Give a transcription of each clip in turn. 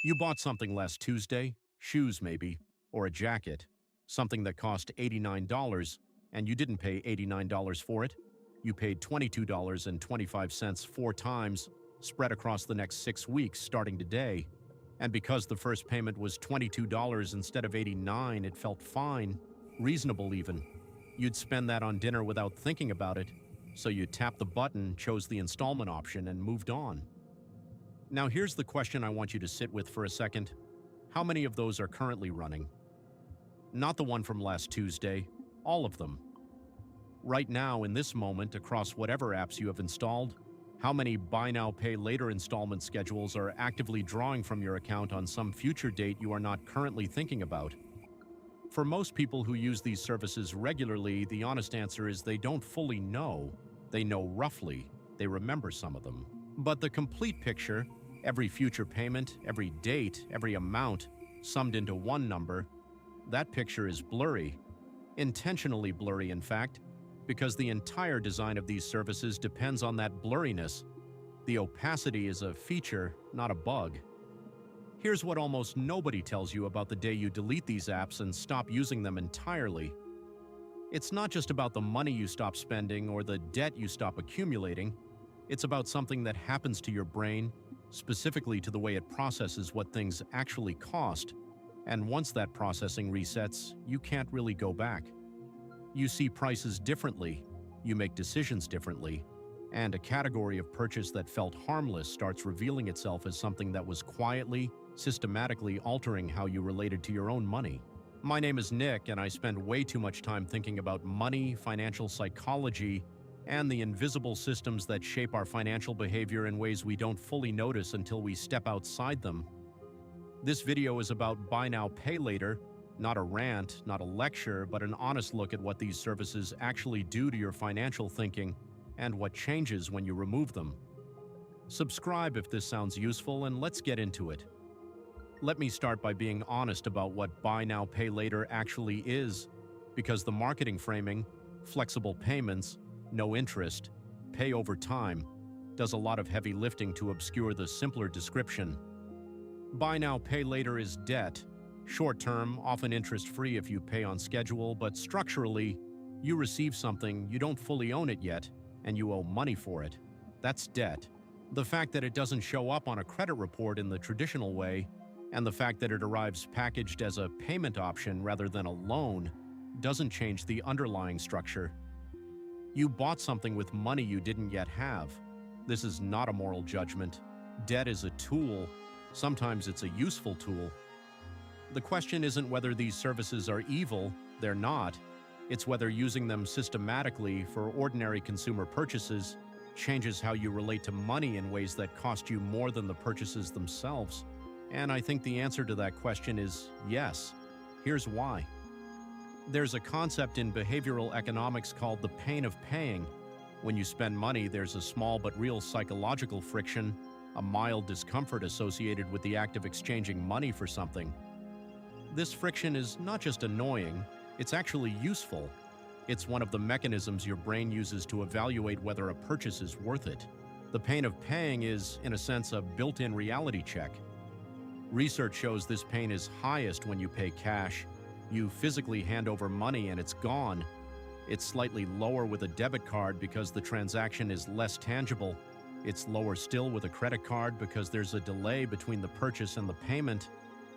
You bought something last Tuesday, shoes maybe, or a jacket, something that cost $89, and you didn't pay $89 for it. You paid $22.25 four times, spread across the next 6 weeks starting today. And because the first payment was $22 instead of $89, it felt fine, reasonable even. You'd spend that on dinner without thinking about it, so you tapped the button, chose the installment option, and moved on. Now here's the question I want you to sit with for a second. How many of those are currently running? Not the one from last Tuesday, all of them. Right now, in this moment, across whatever apps you have installed, how many buy now, pay later installment schedules are actively drawing from your account on some future date you are not currently thinking about? For most people who use these services regularly, the honest answer is they don't fully know. They know roughly. They remember some of them. But the complete picture, every future payment, every date, every amount, summed into one number, that picture is blurry. Intentionally blurry, in fact, because the entire design of these services depends on that blurriness. The opacity is a feature, not a bug. Here's what almost nobody tells you about the day you delete these apps and stop using them entirely. It's not just about the money you stop spending or the debt you stop accumulating. It's about something that happens to your brain, specifically to the way it processes what things actually cost. And once that processing resets, you can't really go back. You see prices differently, you make decisions differently, and a category of purchase that felt harmless starts revealing itself as something that was quietly, systematically altering how you related to your own money. My name is Nick, and I spend way too much time thinking about money, financial psychology, and the invisible systems that shape our financial behavior in ways we don't fully notice until we step outside them. This video is about buy now, pay later, not a rant, not a lecture, but an honest look at what these services actually do to your financial thinking and what changes when you remove them. Subscribe if this sounds useful, and let's get into it. Let me start by being honest about what buy now, pay later actually is, because the marketing framing, flexible payments, no interest, pay over time, does a lot of heavy lifting to obscure the simpler description. Buy now, pay later is debt, short-term, often interest-free if you pay on schedule, but structurally, you receive something, you don't fully own it yet, and you owe money for it. That's debt. The fact that it doesn't show up on a credit report in the traditional way, and the fact that it arrives packaged as a payment option rather than a loan, doesn't change the underlying structure. You bought something with money you didn't yet have. This is not a moral judgment. Debt is a tool. Sometimes it's a useful tool. The question isn't whether these services are evil. They're not. It's whether using them systematically for ordinary consumer purchases changes how you relate to money in ways that cost you more than the purchases themselves. And I think the answer to that question is yes. Here's why. There's a concept in behavioral economics called the pain of paying. When you spend money, there's a small but real psychological friction, a mild discomfort associated with the act of exchanging money for something. This friction is not just annoying, it's actually useful. It's one of the mechanisms your brain uses to evaluate whether a purchase is worth it. The pain of paying is, in a sense, a built-in reality check. Research shows this pain is highest when you pay cash. You physically hand over money and it's gone. It's slightly lower with a debit card because the transaction is less tangible. It's lower still with a credit card because there's a delay between the purchase and the payment.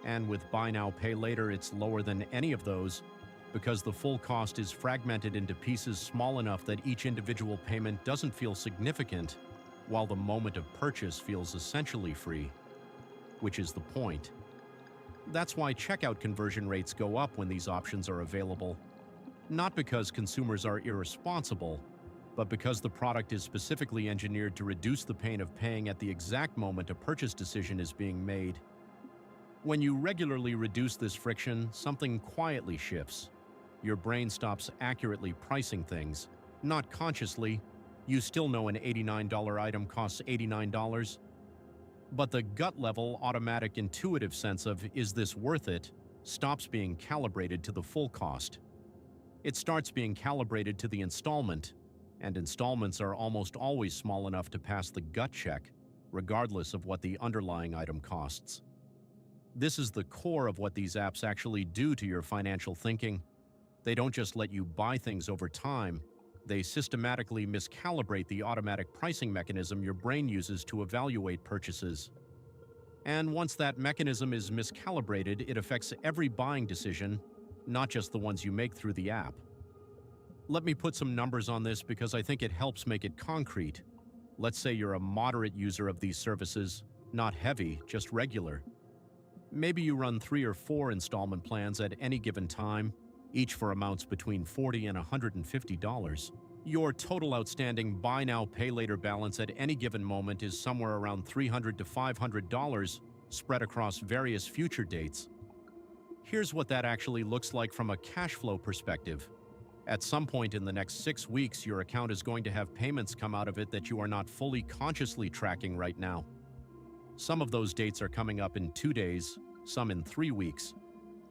And with buy now, pay later, it's lower than any of those because the full cost is fragmented into pieces small enough that each individual payment doesn't feel significant, while the moment of purchase feels essentially free. Which is the point. That's why checkout conversion rates go up when these options are available. Not because consumers are irresponsible, but because the product is specifically engineered to reduce the pain of paying at the exact moment a purchase decision is being made. When you regularly reduce this friction, something quietly shifts. Your brain stops accurately pricing things. Not consciously, you still know an $89 item costs $89. But the gut-level, automatic, intuitive sense of, is this worth it, stops being calibrated to the full cost. It starts being calibrated to the installment, and installments are almost always small enough to pass the gut check, regardless of what the underlying item costs. This is the core of what these apps actually do to your financial thinking. They don't just let you buy things over time, they systematically miscalibrate the automatic pricing mechanism your brain uses to evaluate purchases. And once that mechanism is miscalibrated, it affects every buying decision, not just the ones you make through the app. Let me put some numbers on this because I think it helps make it concrete. Let's say you're a moderate user of these services, not heavy, just regular. Maybe you run 3 or 4 installment plans at any given time, each for amounts between $40 and $150. Your total outstanding buy now, pay later balance at any given moment is somewhere around $300 to $500, spread across various future dates. Here's what that actually looks like from a cash flow perspective. At some point in the next 6 weeks, your account is going to have payments come out of it that you are not fully consciously tracking right now. Some of those dates are coming up in 2 days, some in 3 weeks.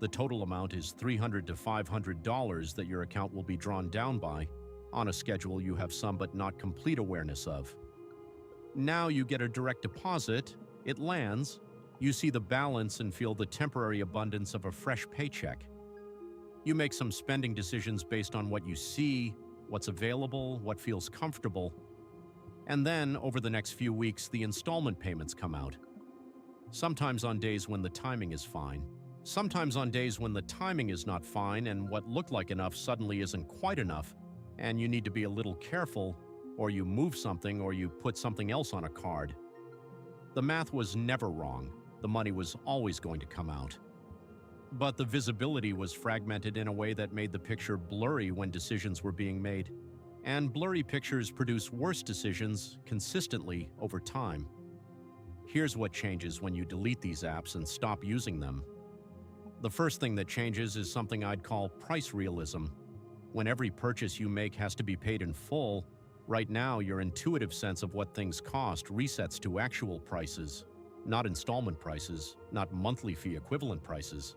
The total amount is $300 to $500 that your account will be drawn down by, on a schedule you have some but not complete awareness of. Now you get a direct deposit, it lands, you see the balance and feel the temporary abundance of a fresh paycheck. You make some spending decisions based on what you see, what's available, what feels comfortable. And then, over the next few weeks, the installment payments come out. Sometimes on days when the timing is fine. Sometimes on days when the timing is not fine and what looked like enough suddenly isn't quite enough, and you need to be a little careful, or you move something or you put something else on a card. The math was never wrong. The money was always going to come out. But the visibility was fragmented in a way that made the picture blurry when decisions were being made. And blurry pictures produce worse decisions consistently over time. Here's what changes when you delete these apps and stop using them. The first thing that changes is something I'd call price realism. When every purchase you make has to be paid in full, right now your intuitive sense of what things cost resets to actual prices, not installment prices, not monthly fee equivalent prices.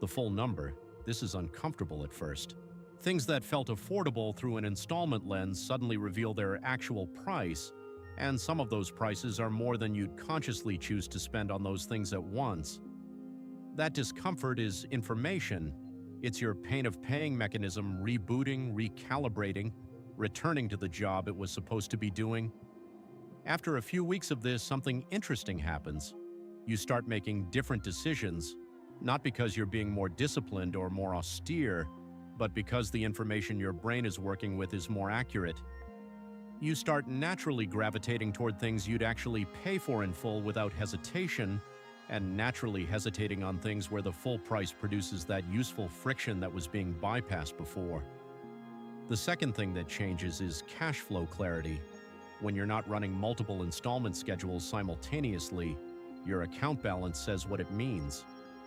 The full number. This is uncomfortable at first. Things that felt affordable through an installment lens suddenly reveal their actual price, and some of those prices are more than you'd consciously choose to spend on those things at once. That discomfort is information. It's your pain of paying mechanism rebooting, recalibrating, returning to the job it was supposed to be doing. After a few weeks of this, something interesting happens. You start making different decisions, not because you're being more disciplined or more austere, but because the information your brain is working with is more accurate. You start naturally gravitating toward things you'd actually pay for in full without hesitation, and naturally hesitating on things where the full price produces that useful friction that was being bypassed before. The second thing that changes is cash flow clarity. When you're not running multiple installment schedules simultaneously, your account balance says what it means.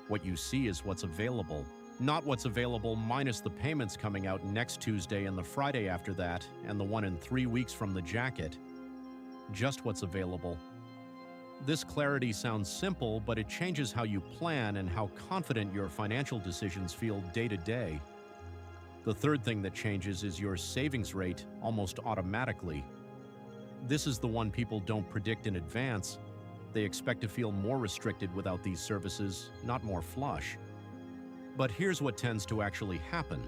What you see is what's available, not what's available minus the payments coming out next Tuesday and the Friday after that, and the one in 3 weeks from the jacket. Just what's available. This clarity sounds simple, but it changes how you plan and how confident your financial decisions feel day to day. The third thing that changes is your savings rate almost automatically. This is the one people don't predict in advance. They expect to feel more restricted without these services, not more flush. But here's what tends to actually happen.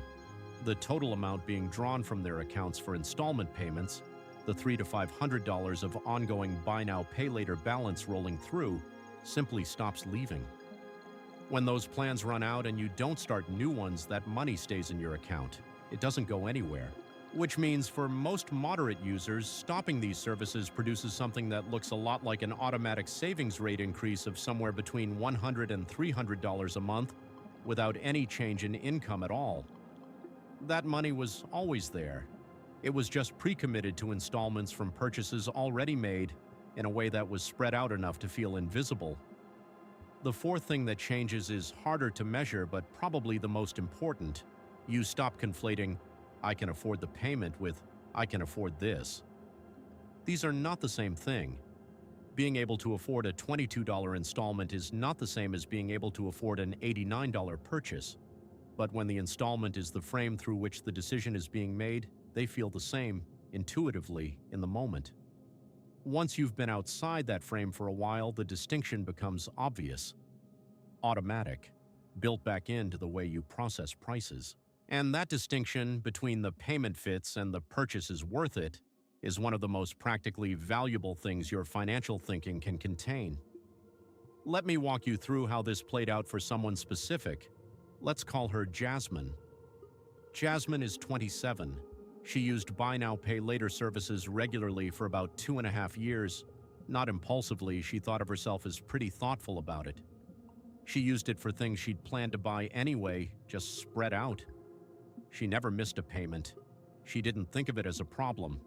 The total amount being drawn from their accounts for installment payments, the $300 to $500 of ongoing buy now, pay later balance rolling through, simply stops leaving. When those plans run out and you don't start new ones, that money stays in your account. It doesn't go anywhere. Which means for most moderate users, stopping these services produces something that looks a lot like an automatic savings rate increase of somewhere between $100 and $300 a month without any change in income at all. That money was always there. It was just pre-committed to installments from purchases already made in a way that was spread out enough to feel invisible. The fourth thing that changes is harder to measure, but probably the most important. You stop conflating, "I can afford the payment," with "I can afford this." These are not the same thing. Being able to afford a $22 installment is not the same as being able to afford an $89 purchase. But when the installment is the frame through which the decision is being made, they feel the same, intuitively, in the moment. Once you've been outside that frame for a while, the distinction becomes obvious. automatic, built back into the way you process prices. And that distinction between the payment fits and the purchase is worth it is one of the most practically valuable things your financial thinking can contain. Let me walk you through how this played out for someone specific. Let's call her Jasmine. Jasmine is 27. She used buy now, pay later services regularly for about 2.5 years. Not impulsively, she thought of herself as pretty thoughtful about it. She used it for things she'd planned to buy anyway, just spread out. She never missed a payment. She didn't think of it as a problem.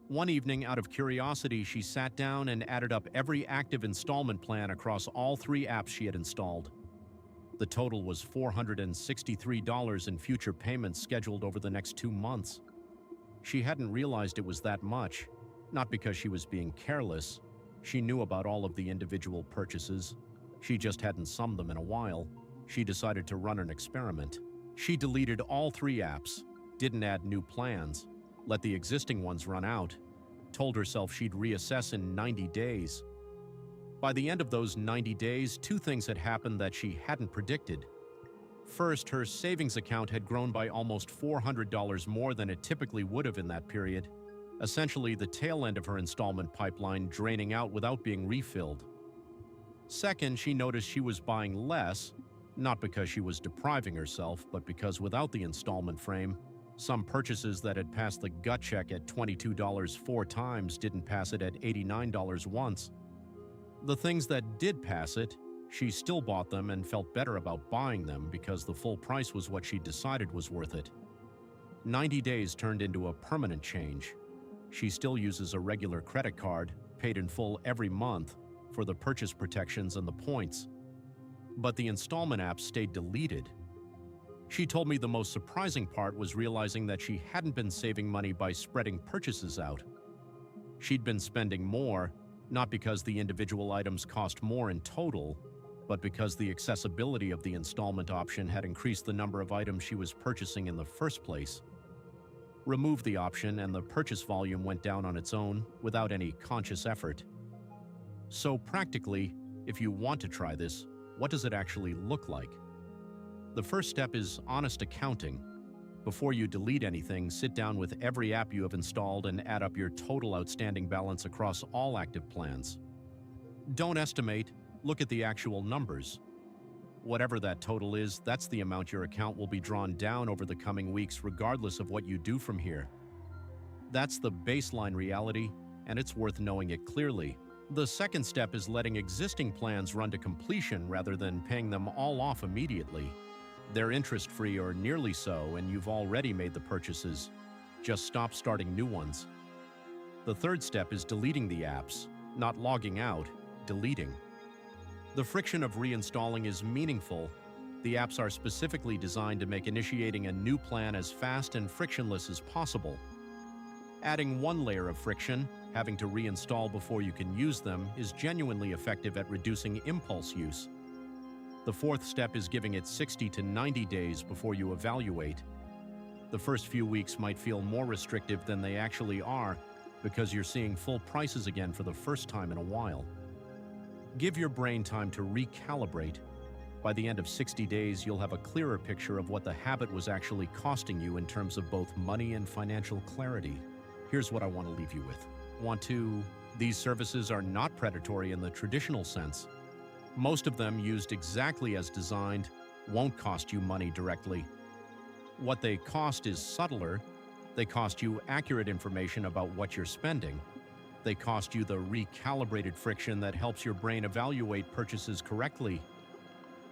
One evening, out of curiosity, she sat down and added up every active installment plan across all 3 apps she had installed. The total was $463 in future payments scheduled over the next 2 months. She hadn't realized it was that much, not because she was being careless. She knew about all of the individual purchases. She just hadn't summed them in a while. She decided to run an experiment. She deleted all 3 apps, didn't add new plans, let the existing ones run out, told herself she'd reassess in 90 days. By the end of those 90 days, 2 things had happened that she hadn't predicted. First, her savings account had grown by almost $400 more than it typically would have in that period, essentially the tail end of her installment pipeline draining out without being refilled. Second, she noticed she was buying less, not because she was depriving herself, but because without the installment frame, some purchases that had passed the gut check at $22 4 times didn't pass it at $89 once. The things that did pass it, she still bought them and felt better about buying them because the full price was what she decided was worth it. 90 days turned into a permanent change. She still uses a regular credit card, paid in full every month, for the purchase protections and the points. But the installment apps stayed deleted. She told me the most surprising part was realizing that she hadn't been saving money by spreading purchases out. She'd been spending more, not because the individual items cost more in total, but because the accessibility of the installment option had increased the number of items she was purchasing in the first place. Remove the option and the purchase volume went down on its own without any conscious effort. So practically, if you want to try this, what does it actually look like? The first step is honest accounting. Before you delete anything, sit down with every app you have installed and add up your total outstanding balance across all active plans. Don't estimate, look at the actual numbers. Whatever that total is, that's the amount your account will be drawn down over the coming weeks regardless of what you do from here. That's the baseline reality, and it's worth knowing it clearly. The second step is letting existing plans run to completion rather than paying them all off immediately. They're interest-free or nearly so, and you've already made the purchases. Just stop starting new ones. The third step is deleting the apps, not logging out, deleting. The friction of reinstalling is meaningful. The apps are specifically designed to make initiating a new plan as fast and frictionless as possible. Adding one layer of friction, having to reinstall before you can use them, is genuinely effective at reducing impulse use. The fourth step is giving it 60 to 90 days before you evaluate. The first few weeks might feel more restrictive than they actually are because you're seeing full prices again for the first time in a while. Give your brain time to recalibrate. By the end of 60 days, you'll have a clearer picture of what the habit was actually costing you in terms of both money and financial clarity. Here's what I want to leave you with. These services are not predatory in the traditional sense. Most of them, used exactly as designed, won't cost you money directly. What they cost is subtler. They cost you accurate information about what you're spending. They cost you the recalibrated friction that helps your brain evaluate purchases correctly.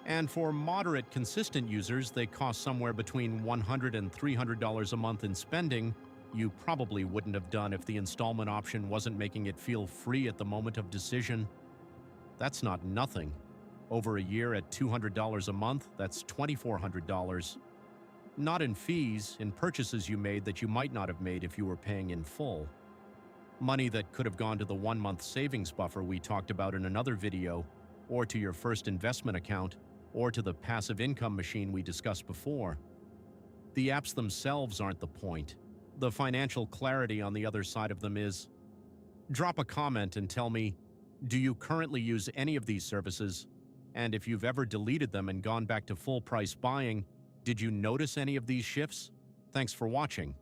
And for moderate, consistent users, they cost somewhere between $100 and $300 a month in spending you probably wouldn't have done if the installment option wasn't making it feel free at the moment of decision. That's not nothing. Over a year at $200 a month, that's $2,400. Not in fees, in purchases you made that you might not have made if you were paying in full. Money that could have gone to the 1-month savings buffer we talked about in another video, or to your first investment account, or to the passive income machine we discussed before. The apps themselves aren't the point. The financial clarity on the other side of them is. Drop a comment and tell me, do you currently use any of these services? And if you've ever deleted them and gone back to full price buying, did you notice any of these shifts? Thanks for watching.